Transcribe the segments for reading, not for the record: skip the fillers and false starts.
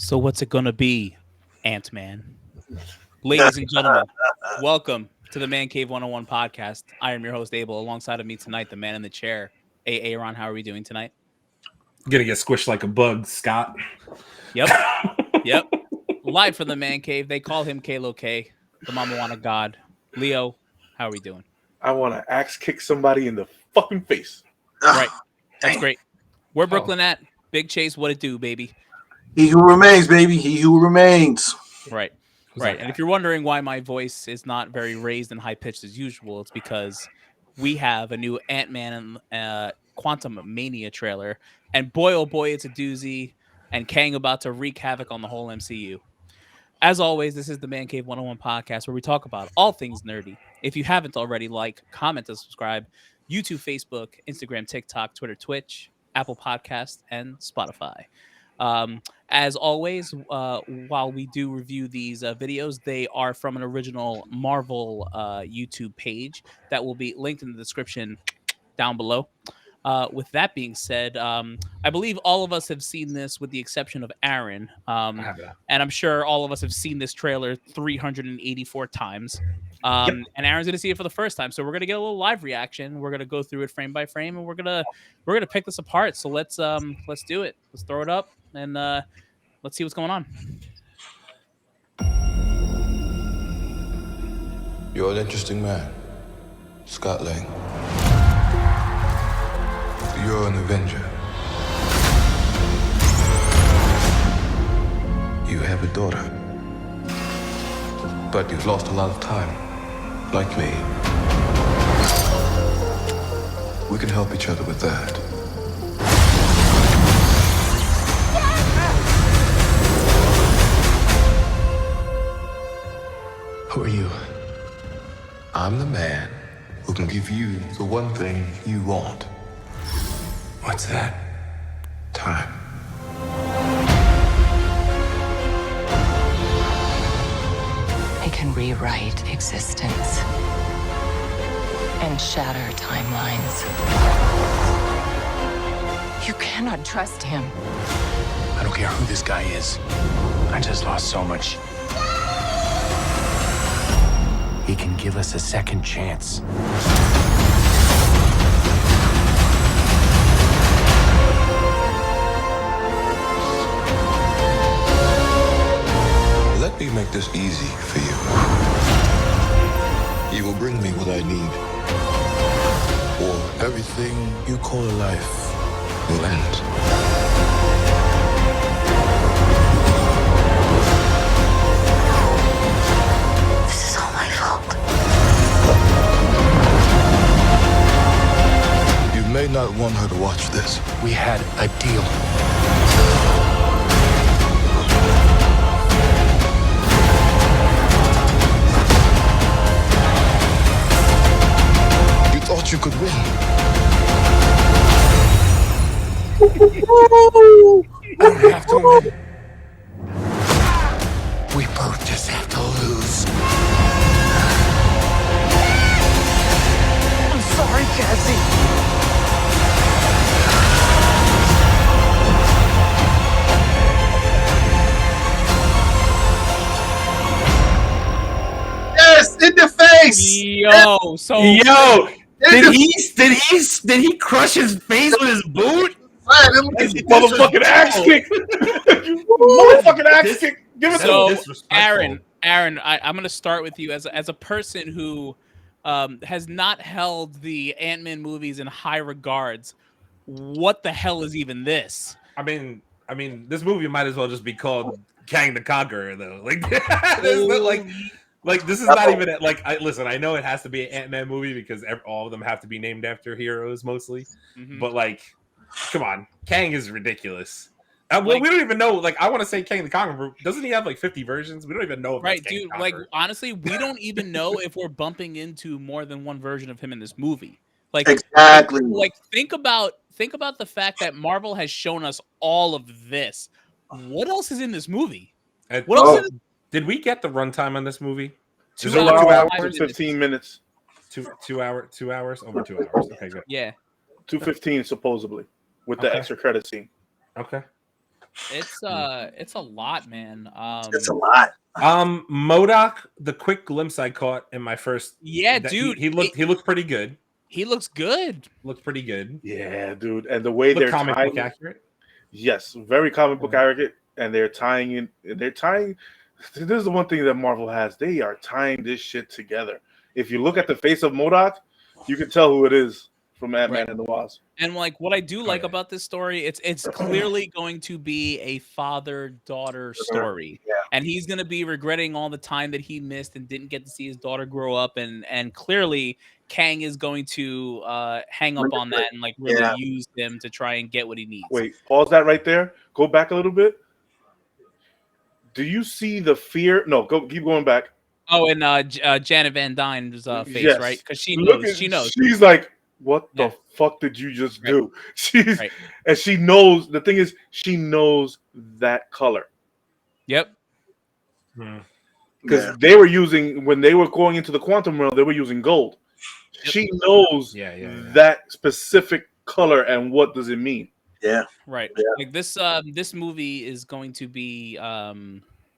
So what's it gonna be, Ant-Man? Ladies and gentlemen, welcome to the Mancave101 Podcast. I am your host, Abel. Alongside of me tonight, the man in the chair, Aaron. How are we doing tonight? Gonna get squished like a bug, Scott. Yep. Live from the Man Cave. They call him Kalo K, the Mama Wanna God. Leo, how are we doing? I want to axe kick somebody in the fucking face. Right. That's great. Where Brooklyn at? Big Chase, what it do, baby? He who remains, baby. He who remains. Right. Right. And if you're wondering why my voice is not very raised and high pitched as usual, it's because we have a new Ant-Man and Quantumania trailer. And boy, oh boy, it's a doozy. And Kang about to wreak havoc on the whole MCU. As always, this is the Man Cave 101 podcast where we talk about all things nerdy. If you haven't already, like, comment, and subscribe. YouTube, Facebook, Instagram, TikTok, Twitter, Twitch, Apple Podcasts, and Spotify. As always, while we do review these videos, they are from an original Marvel YouTube page that will be linked in the description down below. With that being said, I believe all of us have seen this with the exception of Aaron. And I'm sure all of us have seen this trailer 384 times. And Aaron's going to see it for the first time. So we're going to get a little live reaction. We're going to go through it frame by frame, and we're going to pick this apart. So let's do it. Let's throw it up and let's see what's going on. You're an interesting man, Scott Lang. You're an Avenger. You have a daughter. But you've lost a lot of time, like me. We can help each other with that. Who are you? I'm the man who can give you the one thing you want. What's that? Time. I can rewrite existence and shatter timelines. You cannot trust him. I don't care who this guy is. I just lost so much. He can give us a second chance. Let me make this easy for you. You will bring me what I need, or everything you call a life will end. This is all my fault. You may not want her to watch this. We had a deal. Thought you could win. I don't have to win. We both just have to lose. I'm sorry, Cassie. Yes, in the face. Yo. Did he crush his face with his boot? Motherfucking axe kick. Motherfucking axe kick. Give it So, Aaron, I'm going to start with you as a person who has not held the Ant-Man movies in high regards. What the hell is even this? I mean, this movie might as well just be called Kang the Conqueror, though. Like this is not even listen. I know it has to be an Ant-Man movie because all of them have to be named after heroes mostly. Mm-hmm. But come on, Kang is ridiculous. We don't even know. I want to say Kang the Conqueror. Doesn't he have 50 versions? We don't even know. If right, dude. Honestly, we don't even know if we're bumping into more than one version of him in this movie. Exactly. Think about the fact that Marvel has shown us all of this. What else is in this movie? What else? Did we get the runtime on this movie? 2 hours and 15 minutes. 2 hours? Over 2 hours. Okay, good. Yeah. 2:15 supposedly with the extra credit scene. Okay. It's a lot, man. It's a lot. Moodok, the quick glimpse I caught in my first, Yeah, dude, he looked pretty good. He looks good. Looked pretty good. Yeah, dude, and the way they're comic tying, book accurate. yes, very comic book accurate, and they're tying in. They're tying. This is the one thing that Marvel has. They are tying this shit together. If you look at the face of Moodok, you can tell who it is from Ant-Man and the Wasp. And like what I do like about this story, it's clearly going to be a father-daughter story. Yeah. And he's going to be regretting all the time that he missed and didn't get to see his daughter grow up, and clearly Kang is going to hang up on that and like really use him to try and get what he needs. Wait, pause that right there. Go back a little bit. Do you see the fear? No, keep going back. Oh, and Janet Van Dyne's face, Yes. right? Because she Look knows. She knows. She's like, what the fuck did you just do? She's and she knows. The thing is, she knows that color. Yep. Because they were using, when they were going into the quantum realm, they were using gold. Yep. She knows that specific color and what does it mean. Yeah. Right. Yeah. Like this movie is going to be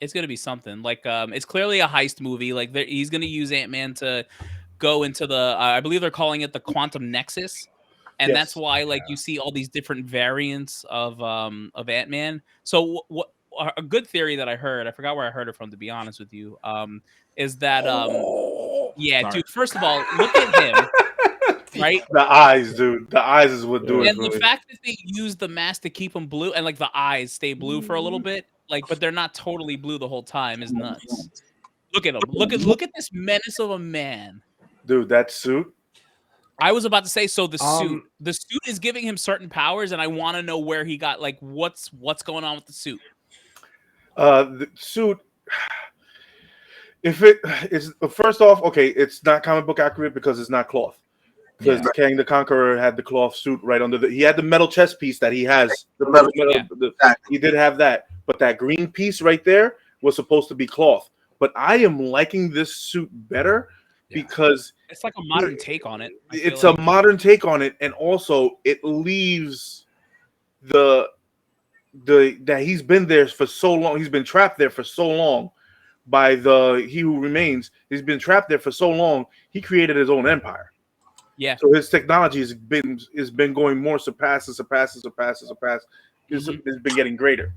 it's going to be something. Like it's clearly a heist movie. Like he's going to use Ant-Man to go into the I believe they're calling it the quantum nexus. And that's why like you see all these different variants of Ant-Man. So what a good theory that I heard, I forgot where I heard it from, to be honest with you, is that dude, first of all, look at him. Right, the eyes, dude. The eyes is what do it. And the fact that they use the mask to keep them blue, and like the eyes stay blue for a little bit, like, but they're not totally blue the whole time, is nuts. Look at him. Look at this menace of a man, dude. That suit. I was about to say, so the suit is giving him certain powers, and I want to know where he got, like, what's going on with the suit. The suit. If it is, first off, okay, it's not comic book accurate because it's not cloth. Because Kang the Conqueror had the cloth suit right under he had the metal chest piece that he has. He did have that, but that green piece right there was supposed to be cloth. But I am liking this suit better because it's like a modern take on it. It's a modern take on it, and also it leaves that he's been there for so long. He's been trapped there for so long by He Who Remains. He's been trapped there for so long. He created his own empire. Yeah. So his technology has been going more surpass. It's been getting greater.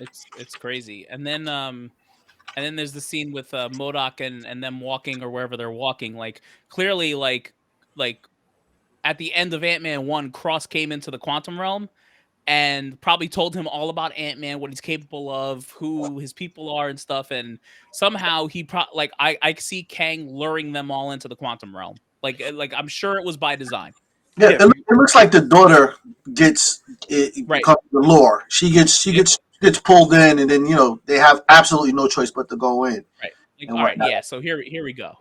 It's crazy. And then there's the scene with Moodok and them walking or wherever they're walking. Like clearly, like at the end of Ant-Man 1, Cross came into the quantum realm and probably told him all about Ant-Man, what he's capable of, who his people are and stuff. And somehow I see Kang luring them all into the quantum realm. Like I'm sure it was by design. Yeah, it looks like the daughter gets becomes the lure. She gets pulled in, and then they have absolutely no choice but to go in. Right. Like, all right. Yeah. So here we go.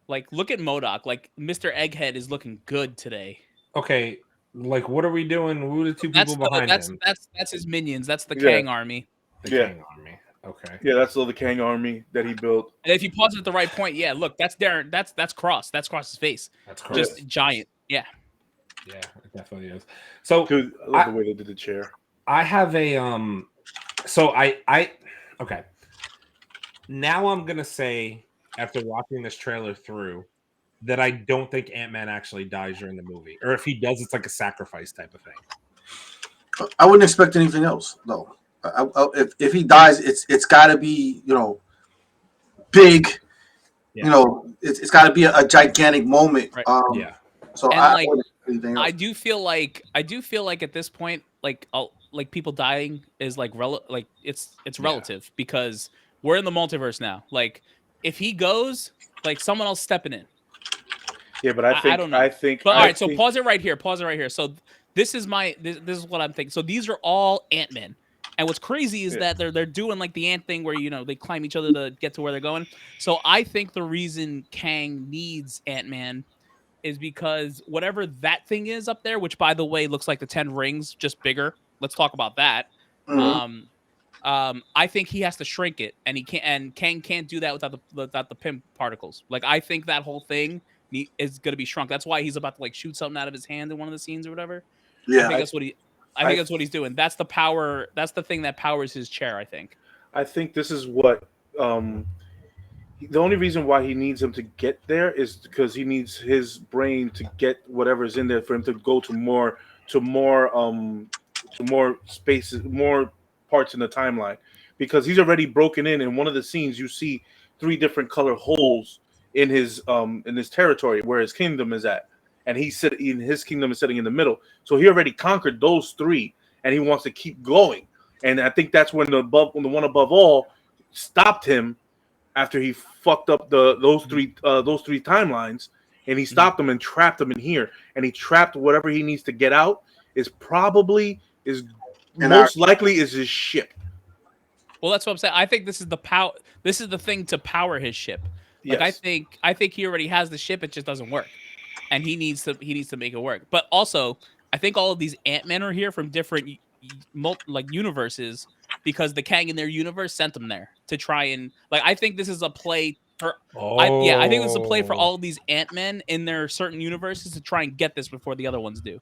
Like, look at Moodok. Like, Mr. Egghead is looking good today. Okay. Like, what are we doing? Who are the two people behind him? That's his minions. That's the Kang army. Kang army. Okay. Yeah, that's all the Kang army that he built. And if you pause it at the right point, look, that's Darren. That's Cross. That's Cross's face. That's Cross. Just giant. Yeah. Yeah, it definitely is. So dude, I love the way they did the chair. I have a so I okay. Now I'm gonna say, after watching this trailer through, that I don't think Ant-Man actually dies during the movie. Or if he does, it's like a sacrifice type of thing. I wouldn't expect anything else, though. If he dies, it's got to be, big. Yeah. It's got to be a gigantic moment. Right. So I do feel like at this point, like people dying is like it's relative because we're in the multiverse now. Like if he goes, like someone else stepping in. Yeah, but I don't know. But all right, so pause it right here. So this is what I'm thinking. So these are all Ant-Men. And what's crazy is that they're doing like the ant thing where they climb each other to get to where they're going. So I think the reason Kang needs Ant-Man is because whatever that thing is up there, which by the way looks like the 10 rings, just bigger. Let's talk about that. Mm-hmm. I think he has to shrink it, and he can't. And Kang can't do that without the pym particles. Like I think that whole thing is going to be shrunk. That's why he's about to like shoot something out of his hand in one of the scenes or whatever. Yeah, I think that's what he. I think that's what he's doing. That's the power. That's the thing that powers his chair. I think this is what the only reason why he needs him to get there is because he needs his brain to get whatever's in there for him to go to more spaces, more parts in the timeline. Because he's already broken in one of the scenes, you see 3 different color holes in his territory where his kingdom is at, and his kingdom is sitting in the middle. So he already conquered those 3, and he wants to keep going. And I think that's when the one above all stopped him after he fucked up those three timelines, and he stopped him and trapped him in here, and he trapped whatever he needs to get out most likely is his ship. Well, that's what I'm saying. I think this is the power. This is the thing to power his ship. Like yes. I think he already has the ship. It just doesn't work, and he needs to make it work. But also, I think all of these Ant-Men are here from different universes because the Kang in their universe sent them there to try and I think this is a play for. I think this is a play for all of these Ant-Men in their certain universes to try and get this before the other ones do.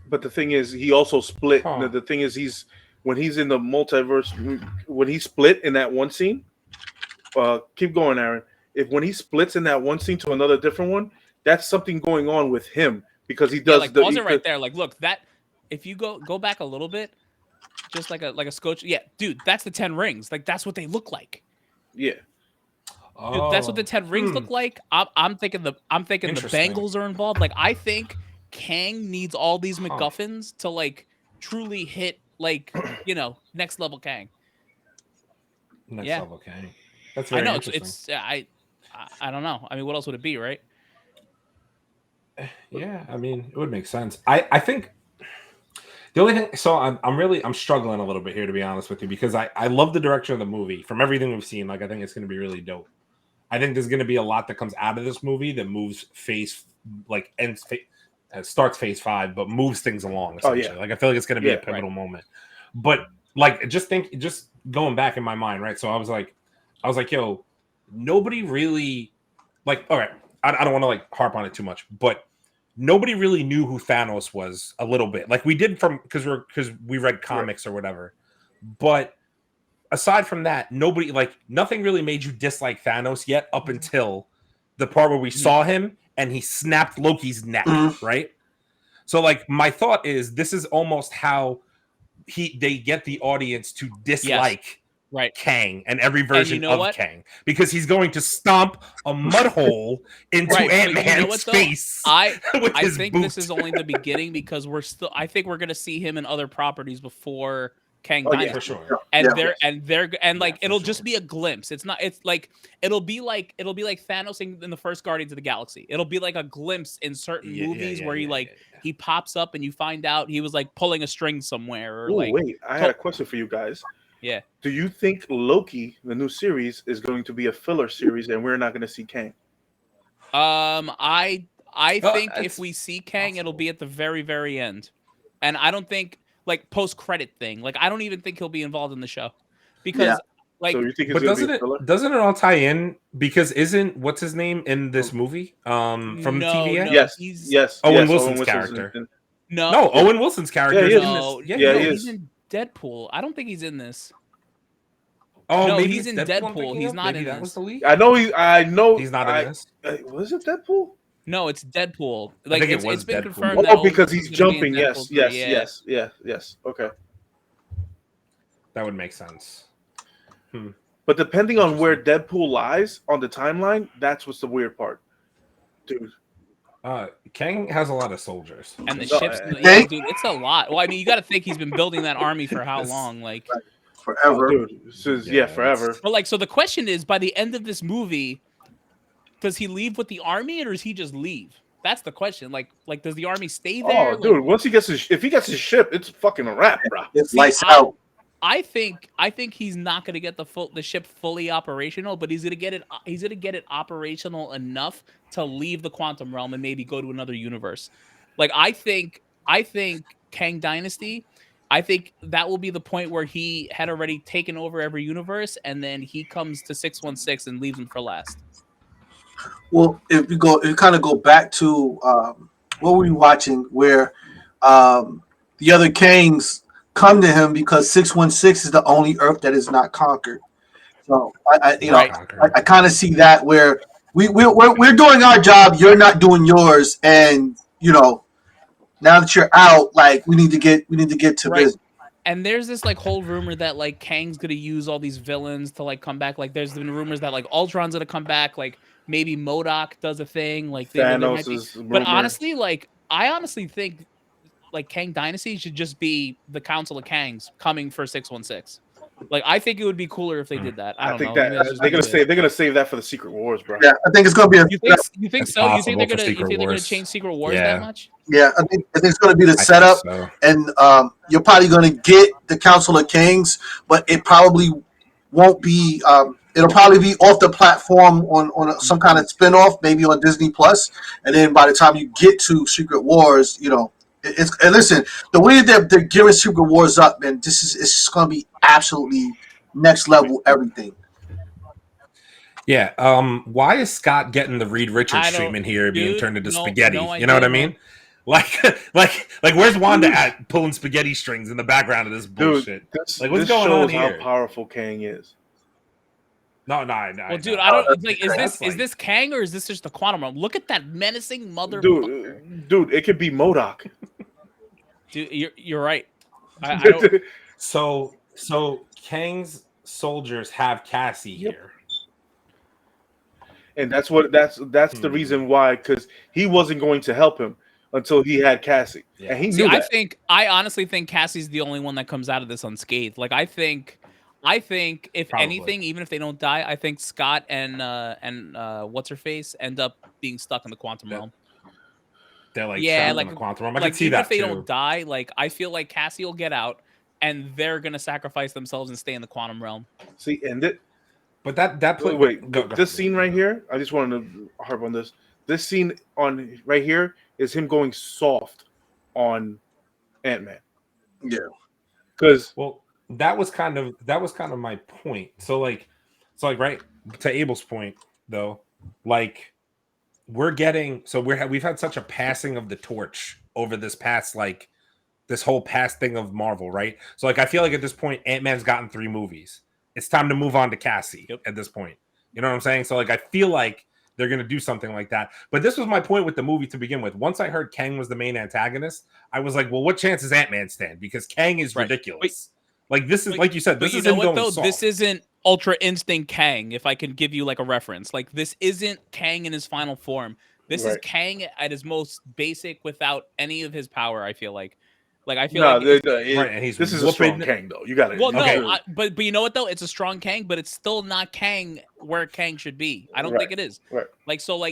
But the thing is, he also split. The thing is, when he's in the multiverse, when he split in that one scene, keep going, Aaron. When he splits in that one scene to another different one, that's something going on with him because he does. Pause it right there. Look, that if you go back a little bit, just like a scotch. Yeah, dude, that's the 10 rings. That's what they look like. Yeah. Dude, that's what the 10 rings look like. I'm thinking the bangles are involved. I think Kang needs all these MacGuffins to truly hit next level Kang. Next level Kang. That's very interesting. I don't know. I mean, what else would it be, right? Yeah, I mean, it would make sense. I think the only thing. So I'm struggling a little bit here, to be honest with you, because I love the direction of the movie. From everything we've seen, I think it's going to be really dope. I think there's going to be a lot that comes out of this movie that moves starts phase 5, but moves things along. Essentially. Oh, yeah. I feel like it's going to be a pivotal moment. But just going back in my mind, right? So I was like, yo, nobody really all right. I don't want to harp on it too much, but nobody really knew who Thanos was a little bit. We did because we read comics or whatever. But aside from that, nothing really made you dislike Thanos yet up until the part where we saw him and he snapped Loki's neck, right? So my thought is this is almost how they get the audience to dislike Kang and every version of Kang, because he's going to stomp a mud hole into Ant-Man's face. I think this is only the beginning because I think we're going to see him in other properties before Kang Dynasty. Yeah, for sure. And it'll just be a glimpse. It'll be like Thanos in the first Guardians of the Galaxy. It'll be like a glimpse in certain movies where he pops up and you find out he was pulling a string somewhere. Or wait, I had a question for you guys. Yeah. Do you think Loki, the new series, is going to be a filler series and we're not going to see Kang? I think if we see Kang, it'll be at the very, very end. And I don't think post-credit thing. I don't even think he'll be involved in the show. Because so you think but doesn't it all tie in? Because isn't what's his name in this movie? From TVA? No, yes. Owen Wilson's character. No, Owen Wilson's character. He's in Deadpool. I don't think he's in this. Oh, no, maybe he's in Deadpool. He's not in this. Was the lead? I know he's not in this. Was it Deadpool? No, it's Deadpool. It's been Deadpool. confirmed. Oh, because he's jumping. Yes. Okay. That would make sense. But depending on where Deadpool lies on the timeline, that's what's the weird part, dude. Kang has a lot of soldiers, and the ships. Yeah, dude, it's a lot. Well, I mean, you got to think he's been building that army for how long? Forever, dude. Forever. But so the question is, by the end of this movie, does he leave with the army, or does he just leave? That's the question. Does the army stay there? Oh, dude, once he gets if he gets his ship, it's fucking a wrap, bro. It's lights out. I think he's not going to get the ship fully operational, but he's going to get it. He's going to get it operational enough to leave the quantum realm and maybe go to another universe. I think Kang Dynasty. I think that will be the point where he had already taken over every universe, and then he comes to 616 and leaves him for last. Well, if you kind of go back to what were you watching, where the other Kangs come to him because 616 is the only Earth that is not conquered. So I kind of see that where we're doing our job, you're not doing yours, and now that you're out, like we need to get to business. And there's this like whole rumor that like Kang's gonna use all these villains to like come back. Like there's been rumors that like Ultron's gonna come back. Like maybe Moodok does a thing. Like but honestly, like I honestly think like Kang Dynasty should just be the Council of Kangs coming for 616. Like I think it would be cooler if they did that. I think they're gonna save that for the Secret Wars, bro. Yeah, I think it's gonna be. You think so? You think they're gonna change Secret Wars that much? Yeah, I think it's gonna be the setup, and you're probably gonna get the Council of Kings, but it probably won't be. It'll probably be off the platform on some kind of spinoff, maybe on Disney Plus, and then by the time you get to Secret Wars, and listen, the way that they're gearing Secret Wars up, man, it's going to be absolutely next level everything. Yeah. Why is Scott getting the Reed Richards treatment here, being turned into spaghetti? You know what I mean? Like, where's Wanda at pulling spaghetti strings in the background of this bullshit? Dude, what's going on here? How powerful Kang is. No. Well, dude, I don't like. Is this Kang or is this just the quantum realm? Look at that menacing motherfucker. Dude, it could be Moodok. Dude, you're right. I don't... So Kang's soldiers have Cassie here, and that's the reason why, because he wasn't going to help him until he had Cassie, and he knew that. I honestly think Cassie's the only one that comes out of this unscathed. Like I think if anything, even if they don't die, I think Scott and what's her face end up being stuck in the quantum realm. They're like in the quantum realm. I can see that. If they don't die, like I feel like Cassie will get out, and they're gonna sacrifice themselves and stay in the quantum realm. See, this scene right here, I just wanted to harp on this. This scene on right here is him going soft on Ant-Man. Yeah, because that was kind of my point. So right to Abel's point though, like we've had such a passing of the torch over this past this whole past thing of Marvel, right? So I feel like at this point Ant-Man's gotten 3 movies. It's time to move on to Cassie at this point. You know what I'm saying? So I feel like they're gonna do something like that. But this was my point with the movie to begin with. Once I heard Kang was the main antagonist, I was like, well, what chance does Ant-Man stand? Because Kang is ridiculous. This is like you said. This is him going soft. This isn't Ultra Instinct Kang. If I can give you like a reference, like this isn't Kang in his final form. This is Kang at his most basic, without any of his power. I feel like I feel this is a strong Kang though. You got it. Well, no, but you know what though? It's a strong Kang, but it's still not Kang where Kang should be. I don't think it is. Right.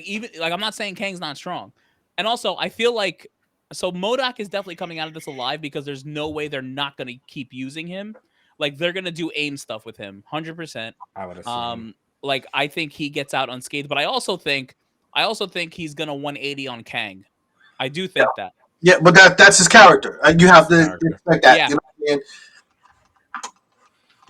Even I'm not saying Kang's not strong, and also I feel like. So Moodok is definitely coming out of this alive because there's no way they're not going to keep using him. Like they're going to do AIM stuff with him, 100%. I would assume. I think he gets out unscathed, but I also think he's going to 180 on Kang. I do think that. Yeah, but that's his character. You have to expect that. Yeah. You know what I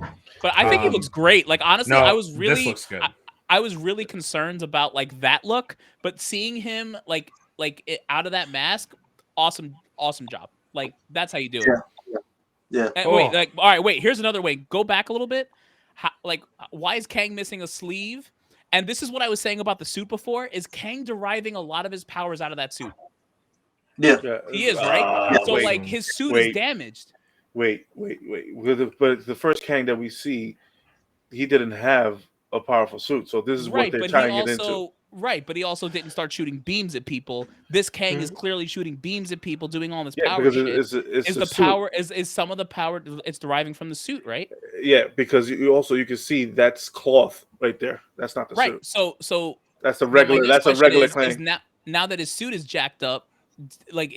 mean? But I think he looks great. Like honestly, I was really this looks good. I was really concerned about like that look, but seeing him like out of that mask. Awesome job. Like that's how you do it. Yeah. Wait. Here's another way. Go back a little bit. Why is Kang missing a sleeve? And this is what I was saying about the suit before. Is Kang deriving a lot of his powers out of that suit? Yeah, he is, right? His suit is damaged. Wait. But the first Kang that we see, he didn't have a powerful suit. So this is what they're tying it into. Right, but he also didn't start shooting beams at people. This Kang is clearly shooting beams at people, doing all this power shit. Is some of the power it's deriving from the suit, right? Yeah, because you can see that's cloth right there. That's not the suit. Right. So that's a regular. That's a regular Kang. Now that his suit is jacked up, like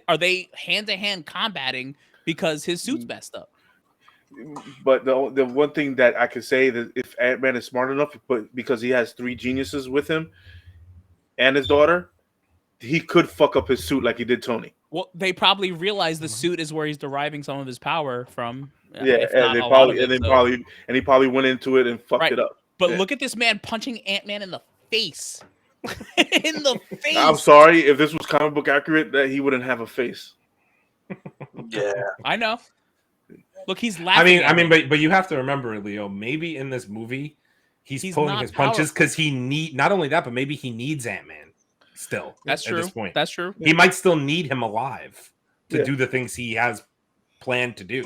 are they hand to hand combating because his suit's messed up? But the one thing that I could say that if Ant-Man is smart enough, but because he has 3 geniuses with him and his daughter, he could fuck up his suit like he did Tony. Well, they probably realize the suit is where he's deriving some of his power from. Yeah, and he probably went into it and fucked it up. But look at this man punching Ant-Man in the face. In the face. I'm sorry if this was comic book accurate that he wouldn't have a face. Yeah, I know. Look, he's laughing. But you have to remember, Leo. Maybe in this movie, he's pulling his punches because not only that, but maybe he needs Ant-Man still. That's true. At this point, that's true. He might still need him alive to do the things he has planned to do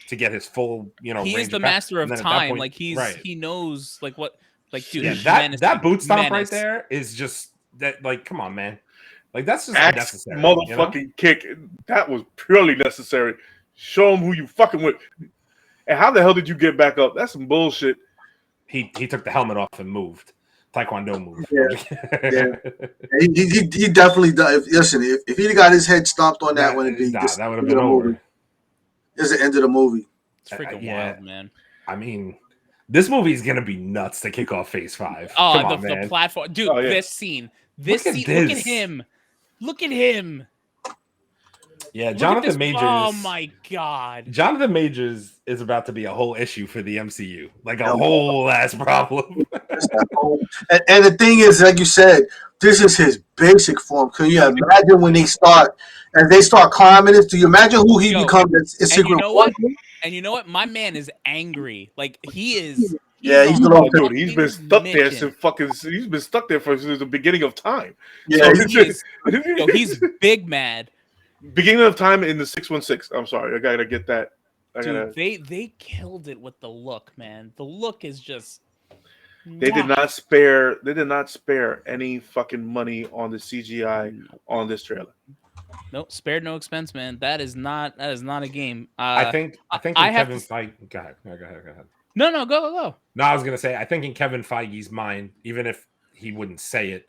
to get his full, he is the master of time. Like he knows like what, like dude. Yeah, that boot stomp right there is just that. Like, come on, man. Like that's just unnecessary. Motherfucking kick. That was purely necessary. Show him who you fucking with. And how the hell did you get back up? That's some bullshit. He took the helmet off and moved. Taekwondo move. Yeah. He definitely does. Listen, if he'd got his head stomped on that one, that would have been over. It's the end of the movie. It's freaking wild, man. I mean, this movie is gonna be nuts to kick off Phase 5. Oh, Come on, the platform, dude. This scene. Look at him. Look at him. Yeah, Jonathan Majors. Oh my god. Jonathan Majors is about to be a whole issue for the MCU. Like a whole ass problem. and the thing is, like you said, this is his basic form. Can you imagine when they start climbing it? Do you imagine who he becomes in Secret War? And you know what? My man is angry. Like he is. He's been stuck there since he's been stuck there since the begining of time. Yeah, so he's big mad. Beginning of time in the 616. I'm sorry, I gotta get that. Dude, they killed it with the look, man. The look is just. They did not spare. They did not spare any fucking money on the CGI on this trailer. Nope, spared no expense, man. That is not a game. I think Kevin Feige. Go ahead. No, go. No, I was gonna say. I think in Kevin Feige's mind, even if he wouldn't say it,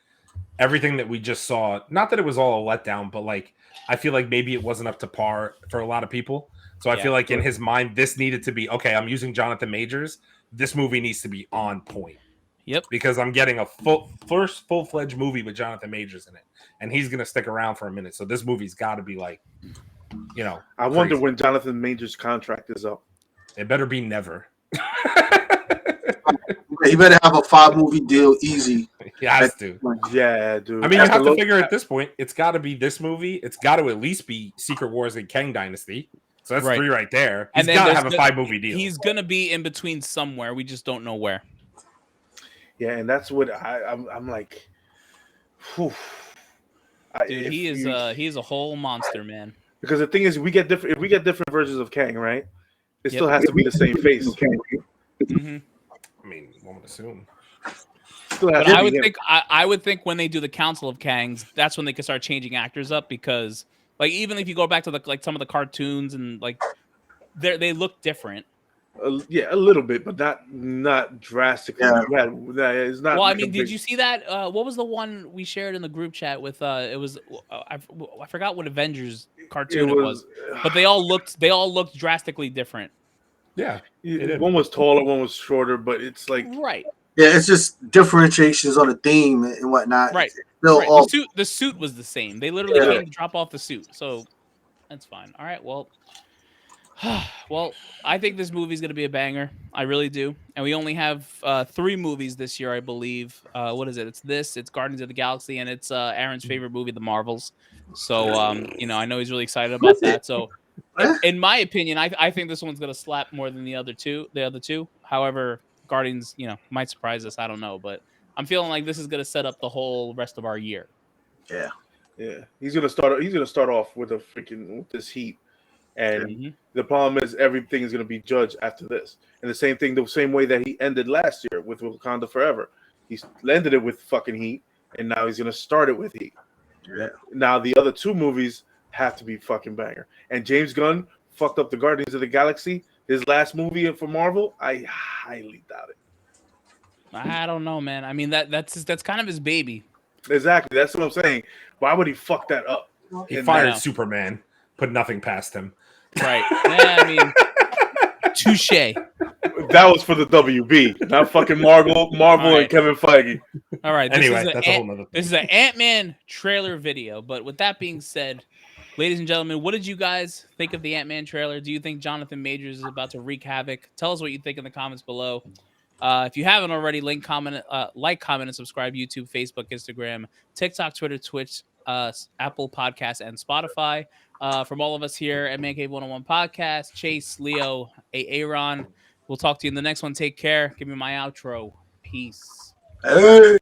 everything that we just saw. Not that it was all a letdown, but like. I feel like maybe it wasn't up to par for a lot of people. So I feel like in his mind, this needed to be, okay, I'm using Jonathan Majors. This movie needs to be on point. Yep. Because I'm getting a full-fledged movie with Jonathan Majors in it. And he's going to stick around for a minute. So this movie's got to be like, I wonder when Jonathan Majors' contract is up. It better be never. He better have a 5-movie deal easy. He has to. Yeah, dude. I mean, you have to figure at this point, it's got to be this movie. It's got to at least be Secret Wars and Kang Dynasty. So that's 3 right there. He's got to have a 5-movie deal. He's going to be in between somewhere. We just don't know where. Yeah, and that's what I'm like. Whew. Dude, he's a whole monster, man. Because the thing is, if we get different versions of Kang, right? It still has to be the same face. Mm-hmm. I mean, one would assume. But I would think when they do the Council of Kangs, that's when they can start changing actors up, because like even if you go back to some of the cartoons and like they look different. Yeah, a little bit, but not drastically. Yeah. It's not. Well, I mean, did you see that? What was the one we shared in the group chat with? It was I forgot what Avengers cartoon it was, but they all looked drastically different. Yeah, one was taller, one was shorter, but it's like right. Yeah, it's just differentiations on the theme and whatnot. Right. All... The suit was the same. They literally came to drop off the suit, so that's fine. All right, well, I think this movie is going to be a banger. I really do. And we only have 3 movies this year, I believe. What is it? It's Guardians of the Galaxy, and it's Aaron's favorite movie, The Marvels. So, I know he's really excited about that. So, in my opinion, I think this one's going to slap more than the other two. However, Guardians, might surprise us. I don't know, but I'm feeling like this is going to set up the whole rest of our year. Yeah. He's going to start off with with this heat. And the problem is everything is going to be judged after this. And the same way that he ended last year with Wakanda Forever. He ended it with fucking heat, and now he's going to start it with heat. Yeah. Now the other 2 movies have to be fucking banger. And James Gunn fucked up the Guardians of the Galaxy. His last movie for Marvel, I highly doubt it. I don't know, man. I mean, that's kind of his baby. Exactly. That's what I'm saying. Why would he fuck that up? He fired Superman, put nothing past him. Right. Yeah, I mean, touche. That was for the WB, not fucking Marvel and Kevin Feige. All right. Anyway, that's a whole nother thing. This is an Ant-Man trailer video. But with that being said, ladies and gentlemen, what did you guys think of the Ant-Man trailer? Do you think Jonathan Majors is about to wreak havoc? Tell us what you think in the comments below. If you haven't already, comment, and subscribe. YouTube, Facebook, Instagram, TikTok, Twitter, Twitch, Apple Podcasts, and Spotify. From all of us here at Mancave101 Podcast, Chase, Leo, Aaron. We'll talk to you in the next one. Take care. Give me my outro. Peace. Hey.